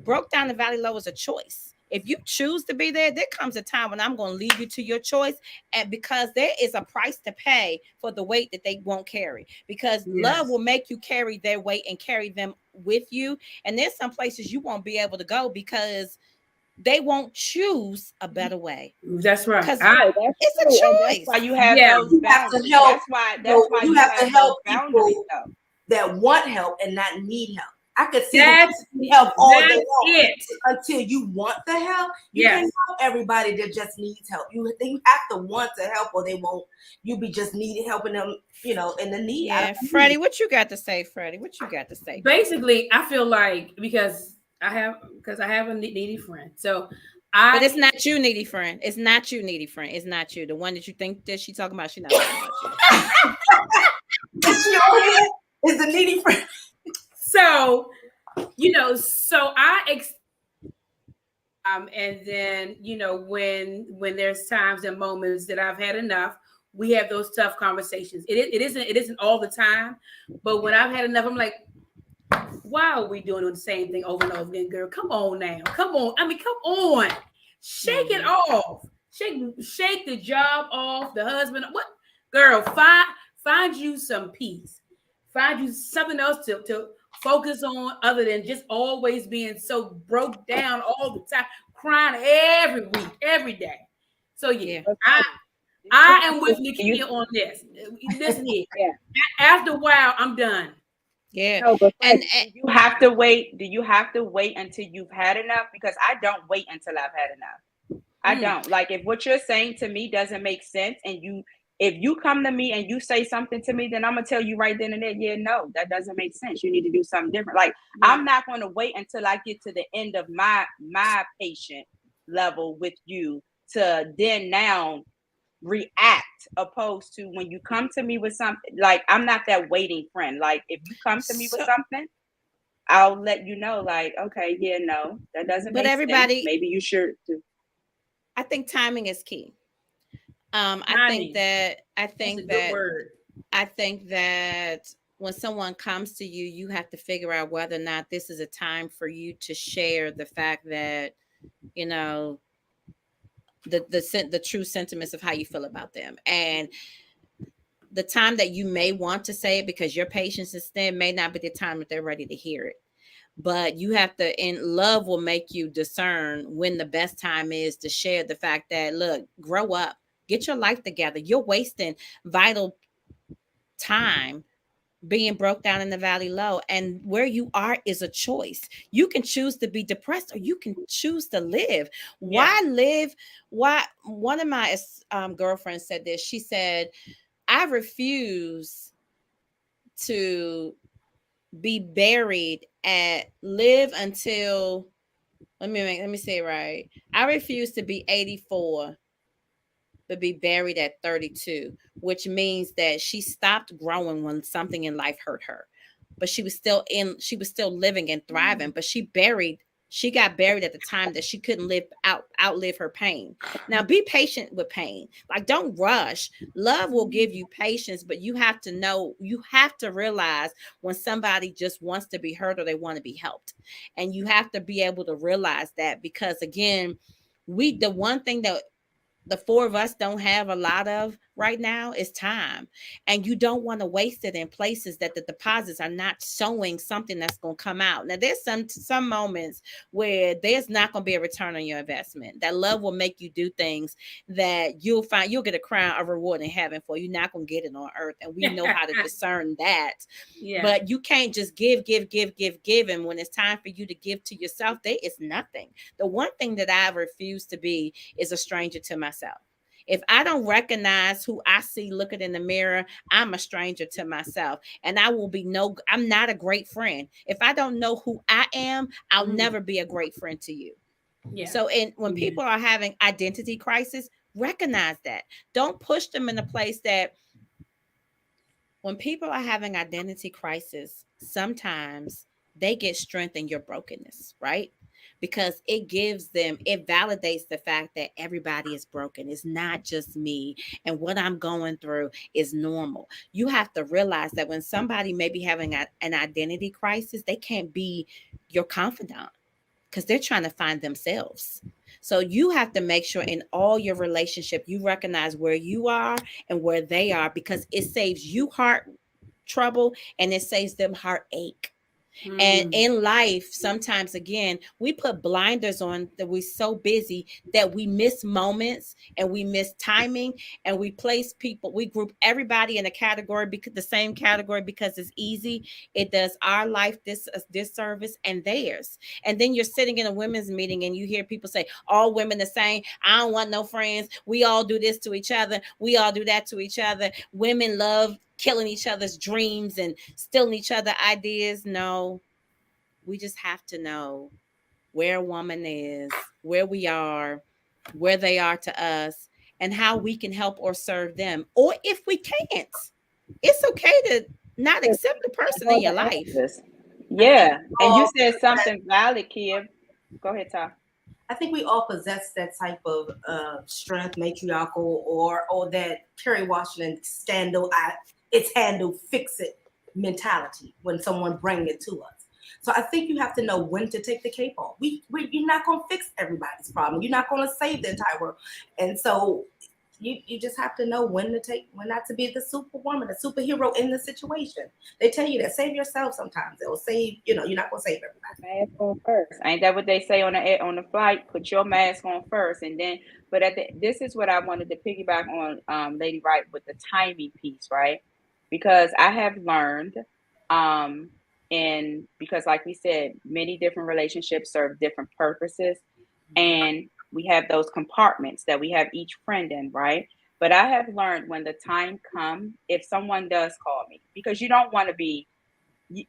broke down the valley low is a choice. If you choose to be there, there comes a time when I'm going to leave you to your choice, and because there is a price to pay for the weight that they won't carry, because love will make you carry their weight and carry them with you. And there's some places you won't be able to go because they won't choose a better way. That's right. Because that's it's true, a and that's choice. why you have Yeah. those You have to boundaries. help. That's why You have to those help boundaries people though. that want help and not need help. I could see that That's you need help all day that's long it. until you want the help. You Yes. can't help everybody that just needs help. You have to want to help, or they won't. You be just needing helping them, in the need. Yeah, Freddie, what you got to say, Freddie? What you got to say? Basically, I feel like because I have a needy friend, so But it's I not you, needy friend. It's not you, needy friend. It's not you. The one that you think that she talking about, she not talking about you. Is she on here? Is the needy friend? so so and then when there's times and moments that I've had enough, we have those tough conversations. It isn't all the time, but when I've had enough, I'm like, why are we doing the same thing over and over again, girl? Come on now. Come on. I mean, come on. Shake it off. Shake the job off, the husband. What? Girl, find you some peace. Find you something else to focus on other than just always being so broke down all the time, crying every week, every day. So yeah. I am with Nikia on this. Listen here. Yeah. After a while, I'm done. Yeah. No, but And You have to wait. Do you have to wait until you've had enough? Because I don't wait until I've had enough. I don't. Like, if what you're saying to me doesn't make sense, and if you come to me and you say something to me, then I'm gonna tell you right then and there, yeah, no, that doesn't make sense. You need to do something different. Like, I'm not gonna wait until I get to the end of my patient level with you to then now react, opposed to when you come to me with something. Like, I'm not that waiting friend. Like, if you come to me with something, I'll let you know, like, okay, yeah, no, that doesn't but make everybody, sense. Maybe you should do. I think timing is key. I Timing. think that when someone comes to you, you have to figure out whether or not this is a time for you to share the fact that, the true sentiments of how you feel about them. And the time that you may want to say it because your patience is thin may not be the time that they're ready to hear it. But you have to, and love will make you discern when the best time is to share the fact that, look, grow up, get your life together. You're wasting vital time being broke down in the valley low, and where you are is a choice. You can choose to be depressed, or you can choose to live. Why live? Why? One of my girlfriends said this. She said, I refuse to be buried at live until let me say it right. I refuse to be 84 but be buried at 32, which means that she stopped growing when something in life hurt her. But she was still living and thriving, but she got buried at the time that she couldn't outlive her pain. Now be patient with pain. Like, don't rush. Love will give you patience, but you have to realize when somebody just wants to be heard or they want to be helped. And you have to be able to realize that, because again, the one thing that the four of us don't have a lot of right now is time. And you don't want to waste it in places that the deposits are not showing something that's going to come out. Now, there's some moments where there's not going to be a return on your investment. That love will make you do things that you'll get a crown of reward in heaven for. You're not going to get it on earth. And we know how to discern that. Yeah. But you can't just give. And when it's time for you to give to yourself, there is nothing. The one thing that I refuse to be is a stranger to myself. If I don't recognize who I see looking in the mirror, I'm a stranger to myself. And I'm not a great friend. If I don't know who I am, I'll never be a great friend to you. Yeah. So when people are having identity crisis, recognize that. Don't push them in a place that when people are having identity crisis, sometimes they get strength in your brokenness, right? Because it validates the fact that everybody is broken. It's not just me. And what I'm going through is normal. You have to realize that when somebody may be having an identity crisis, they can't be your confidant because they're trying to find themselves. So you have to make sure in all your relationship, you recognize where you are and where they are, because it saves you heart trouble and it saves them heartache. And Mm. in life, sometimes again, we put blinders on that we're so busy that we miss moments and we miss timing, and we place people, we group everybody in a category, because the same category, because it's easy. It does our life this disservice and theirs. And then you're sitting in a women's meeting and you hear people say, all women the same. I don't want no friends. We all do this to each other. We all do that to each other. Women love killing each other's dreams and stealing each other ideas. No, we just have to know where a woman is, where we are, where they are to us, and how we can help or serve them. Or if we can't, it's okay to not accept the person in your life. This. I think Yeah. we And you all said possess, something valid, Kia. Go ahead, Tom. I think we all possess that type of strength, matriarchal, or that Kerry Washington scandal. It's handle, fix it mentality when someone bring it to us. So I think you have to know when to take the cape off. You're not going to fix everybody's problem. You're not going to save the entire world, and so you just have to know when not to be the superwoman, the superhero in the situation. They tell you that save yourself sometimes. They'll save, you're not going to save everybody. Mask on first. Ain't that what they say on the flight? Put your mask on first, and then. But this is what I wanted to piggyback on, Lady Wright, with the timing piece, right? Because I have learned, and because like we said, many different relationships serve different purposes, and we have those compartments that we have each friend in, right? But I have learned when the time comes, if someone does call me, because you don't want to be. Me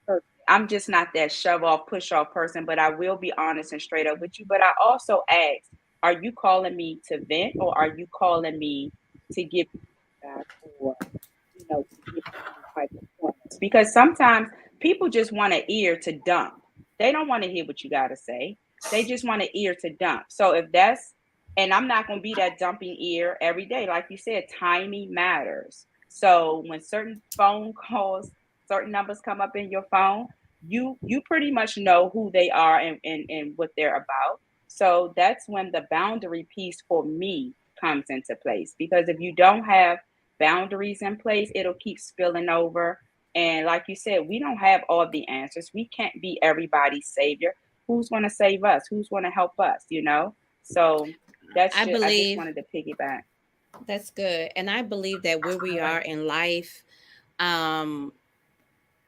personally, I'm just not that shove off, push off person, but I will be honest and straight up with you. But I also ask, are you calling me to vent, or are you calling me to give feedback, or to give you some type of pointers? Because sometimes people just want an ear to dump. They don't want to hear what you got to say. They just want an ear to dump. So if that's, and I'm not going to be that dumping ear every day. Like you said, timing matters. So when certain phone calls, certain numbers come up in your phone, you pretty much know who they are, and what they're about. So that's when the boundary piece for me comes into place, because if you don't have boundaries in place, it'll keep spilling over. And like you said, we don't have all the answers. We can't be everybody's savior. Who's going to save us? Who's going to help us? So I I just believe wanted to piggyback. that's good. And I believe that where we are in life, um,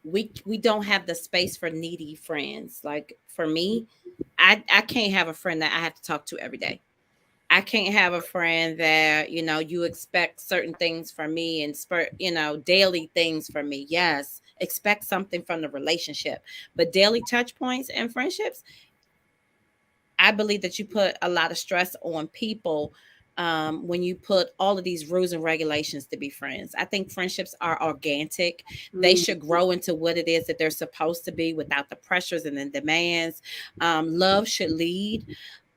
we don't have the space for needy friends. Like for me, I can't have a friend that I have to talk to every day. I can't have a friend that, you expect certain things from me and daily things from me. Yes, expect something from the relationship. But daily touch points and friendships, I believe that you put a lot of stress on people when you put all of these rules and regulations to be friends. I think friendships are organic. They Mm. should grow into what it is that they're supposed to be without the pressures and the demands. Love should lead.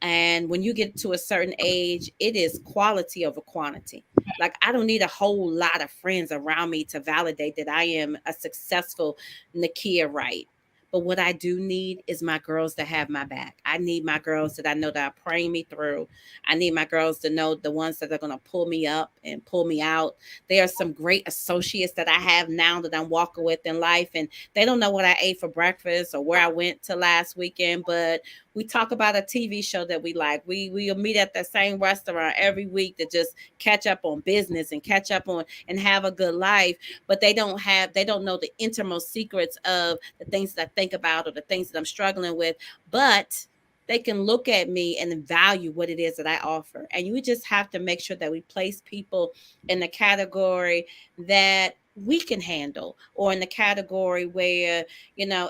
And when you get to a certain age, it is quality over quantity. Like, I don't need a whole lot of friends around me to validate that I am a successful Nakia Wright. But what I do need is my girls to have my back. I need my girls that I know that are praying me through. I need my girls to know the ones that are going to pull me up and pull me out. There are some great associates that I have now that I'm walking with in life, and they don't know what I ate for breakfast or where I went to last weekend, but we talk about a TV show that we like. We'll meet at the same restaurant every week to just catch up on business and catch up on and have a good life. But they don't know the innermost secrets of the things that I think about or the things that I'm struggling with. But they can look at me and value what it is that I offer. And you just have to make sure that we place people in the category that we can handle, or in the category where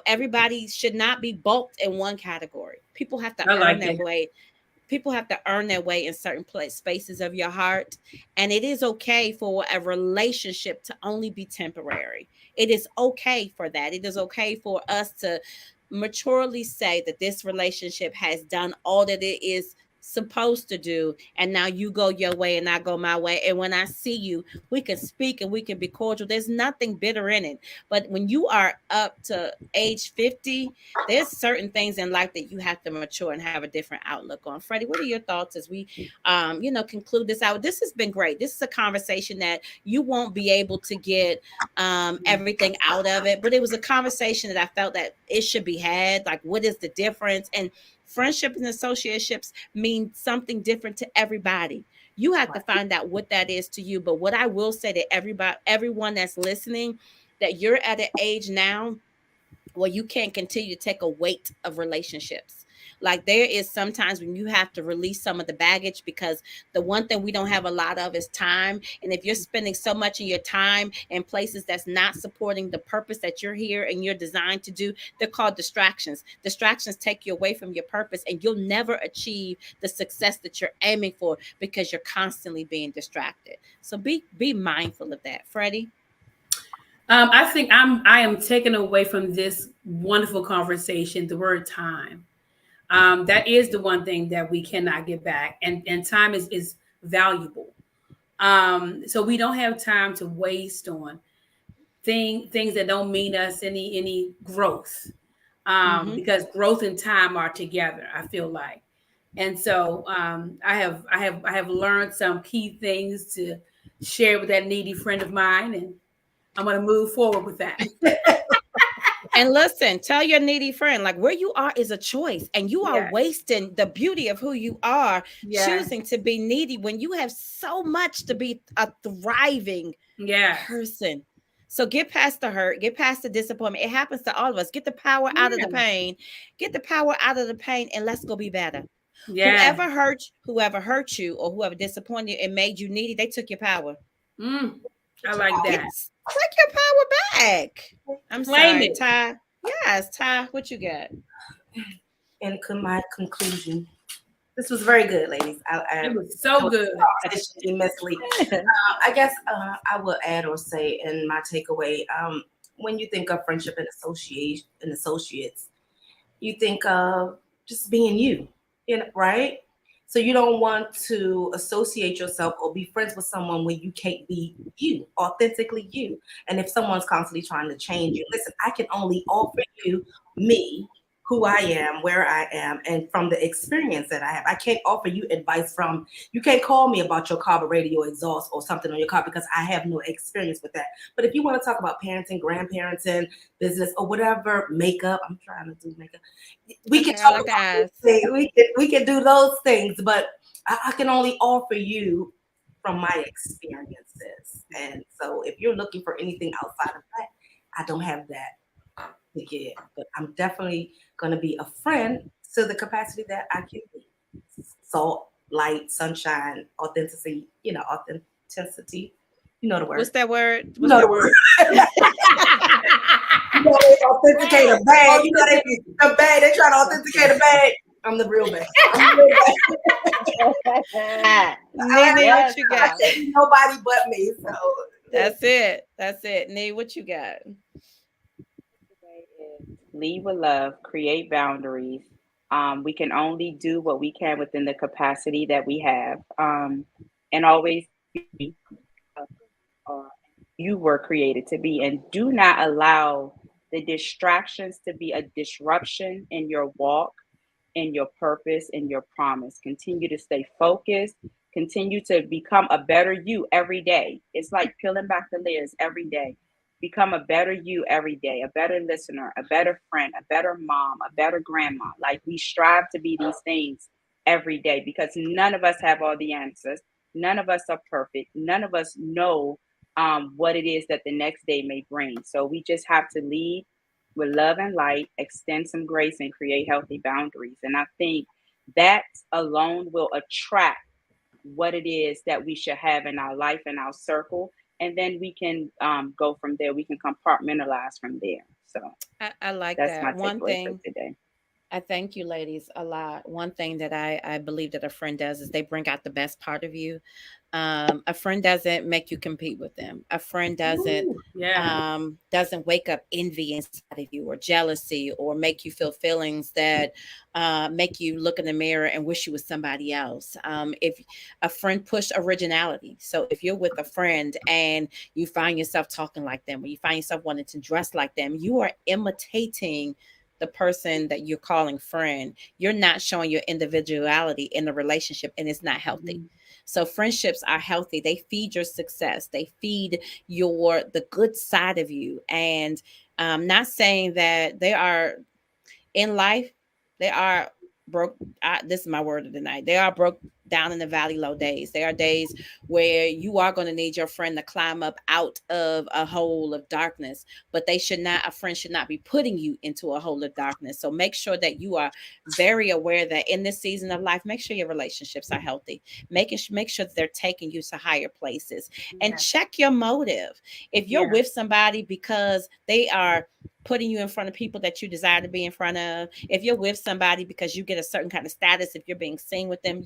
everybody should not be bulked in one category. People have to I earn like their it. way. People have to earn their way in certain spaces of your heart. And it is okay for a relationship to only be temporary. It is okay for that. It is okay for us to maturely say that this relationship has done all that it is supposed to do, and now you go your way and I go my way, and when I see you, we can speak and we can be cordial. There's nothing bitter in it. But when you are up to age 50, there's certain things in life that you have to mature and have a different outlook on. Freddie, what are your thoughts as we conclude this out? This has been great. This is a conversation that you won't be able to get everything out of it, but it was a conversation that I felt that it should be had. Like, what is the difference? And friendship and associateships mean something different to everybody. You have to find out what that is to you. But what I will say to everyone that's listening, that you're at an age now where you can't continue to take a weight of relationships. Like, there is sometimes when you have to release some of the baggage, because the one thing we don't have a lot of is time. And if you're spending so much of your time in places that's not supporting the purpose that you're here and you're designed to do, they're called distractions. Distractions take you away from your purpose, and you'll never achieve the success that you're aiming for because you're constantly being distracted. So be mindful of that. Freddie? I think I am taking away from this wonderful conversation the word time. That is the one thing that we cannot get back, and time is valuable. So we don't have time to waste on things that don't mean us any growth, because growth and time are together, I feel like. And so I have learned some key things to share with that needy friend of mine, and I'm going to move forward with that. And listen, tell your needy friend, like, where you are is a choice, and you are wasting the beauty of who you are, choosing to be needy when you have so much to be a thriving person. So get past the hurt, get past the disappointment. It happens to all of us. Get the power out of the pain, and let's go be better. Whoever hurt you, or whoever disappointed you and made you needy, they took your power. I like that. Take your power back. I'm Claim sorry, it. Ty. Yes, Ty, what you got? And my conclusion. This was very good, ladies. It was so good. Immensely. I guess I will add or say in my takeaway, when you think of friendship and associates, you think of just being you, right? So you don't want to associate yourself or be friends with someone where you can't be you, authentically you. And if someone's constantly trying to change you, listen, I can only offer you me, who I am, where I am, and from the experience that I have. I can't offer you advice you can't call me about your carb radio exhaust or something on your car because I have no experience with that. But if you want to talk about parenting, grandparenting, business, or whatever, makeup, I'm trying to do makeup. We can talk about things. We can do those things, but I can only offer you from my experiences. And so if you're looking for anything outside of that, I don't have that. Yeah, but I'm definitely going to be a friend to the capacity that I can be. Salt, light, sunshine, authenticity, authenticity. You know the word. What's that word? You know the word. They authenticate a bag. You know they a bag. They try to authenticate a bag. I'm the real bag. What you got? Nobody but me. So that's it. Nee, what you got? Lead with love, create boundaries. We can only do what we can within the capacity that we have, and always be you were created to be. And do not allow the distractions to be a disruption in your walk, in your purpose, in your promise. Continue to stay focused. Continue to become a better you every day. It's like peeling back the layers every day. Become a better you every day, a better listener, a better friend, a better mom, a better grandma. Like, we strive to be these things every day because none of us have all the answers. None of us are perfect. None of us know what it is that the next day may bring. So we just have to lead with love and light, extend some grace, and create healthy boundaries. And I think that alone will attract what it is that we should have in our life and our circle. And then we can go from there. We can compartmentalize from there. So I like that's that. my One takeaway thing for today. I thank you, ladies, a lot. One thing that I believe that a friend does is they bring out the best part of you. A friend doesn't make you compete with them. A friend Ooh, yeah. doesn't wake up envy inside of you or jealousy or make you feel feelings that make you look in the mirror and wish you was somebody else. If a friend push originality, so if you're with a friend and you find yourself talking like them, or you find yourself wanting to dress like them, you are imitating the person that you're calling friend. You're not showing your individuality in the relationship, and it's not healthy. So friendships are healthy. They feed your success. They feed the good side of you. And not saying that they are in life, they are broke. This is my word of the night. They are broke down in the valley low days. There are days where you are going to need your friend to climb up out of a hole of darkness, but a friend should not be putting you into a hole of darkness. So make sure that you are very aware that in this season of life, make sure your relationships are healthy. Make sure that they're taking you to higher places, and check your motive. If you're with somebody because they are putting you in front of people that you desire to be in front of, if you're with somebody because you get a certain kind of status, if you're being seen with them,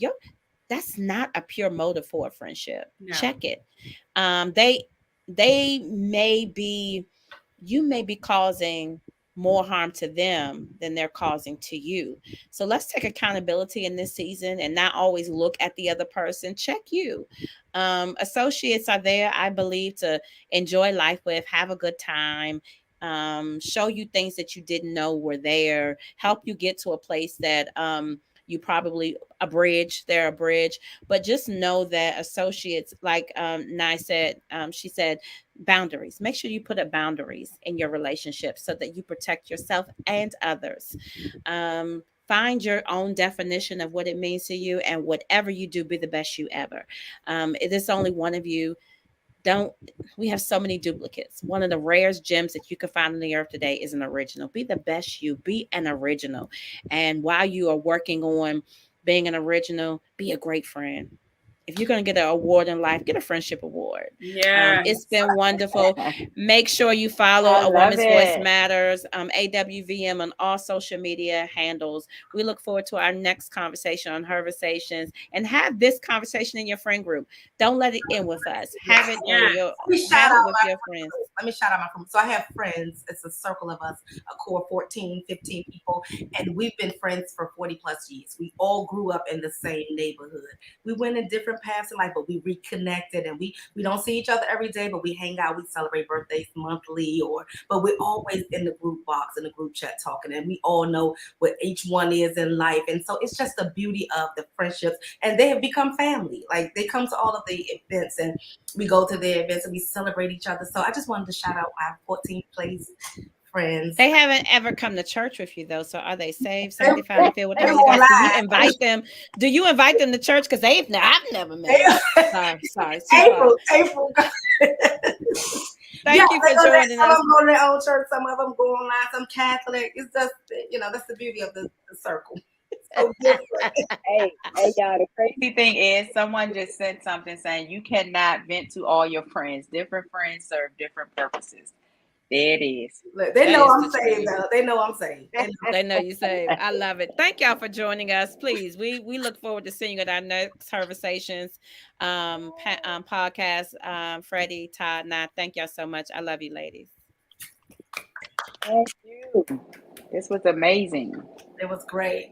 that's not a pure motive for a friendship. No. Check it. They may be, you may be causing more harm to them than they're causing to you. So let's take accountability in this season and not always look at the other person. Check you. Associates are there, I believe, to enjoy life with, have a good time, show you things that you didn't know were there, help you get to a place that you probably they're a bridge. But just know that associates, like Nye said, she said, boundaries. Make sure you put up boundaries in your relationship so that you protect yourself and others. Find your own definition of what it means to you, and whatever you do, be the best you ever. It is only one of you. Don't We have so many duplicates. One of the rarest gems that you can find on the earth today is an original. Be the best you. Be an original. And while you are working on being an original, be a great friend. If you're going to get an award in life, get a friendship award. Yeah. It's been wonderful. Make sure you follow I A love Woman's Voice it. Matters, AWVM on all social media handles. We look forward to our next conversation on HERversations, and have this conversation in your friend group. Don't let it end with us. Have it on Yeah. your Let me shout have it out with your friends. Let me shout out my friends. So I have friends. It's a circle of us, a core 14, 15 people, and we've been friends for 40 plus years. We all grew up in the same neighborhood. We went in different paths in life, but we reconnected, and we don't see each other every day, but we hang out. We celebrate birthdays monthly, but we're always in the group box, in the group chat talking, and we all know what each one is in life. And so it's just the beauty of the friendships, and they have become family. Like, they come to all of the events, and we go to their events, and we celebrate each other. So I just wanted to shout out our 14th place friends. They haven't ever come to church with you though. So are they saved, sanctified, and filled with the They Holy Ghost? Do you online. invite them? Do you invite them to church? Because I've never met them. Sorry. Too far. April. Thank you for joining some us. of them go to their own church, some of them go online, some Catholic. It's just, that's the beauty of the circle. It's so different. Hey, y'all, the crazy The thing is, someone just said something saying you cannot vent to all your friends. Different friends serve different purposes. There it is. Look, they That know is I'm the saved, truth. though. They know I'm saved. They know. They know you saved. I love it. Thank y'all for joining us. Please, we look forward to seeing you at our next HERversations podcast. Freddie, Todd, Nah, thank y'all so much. I love you, ladies. thank you. This was amazing. It was great.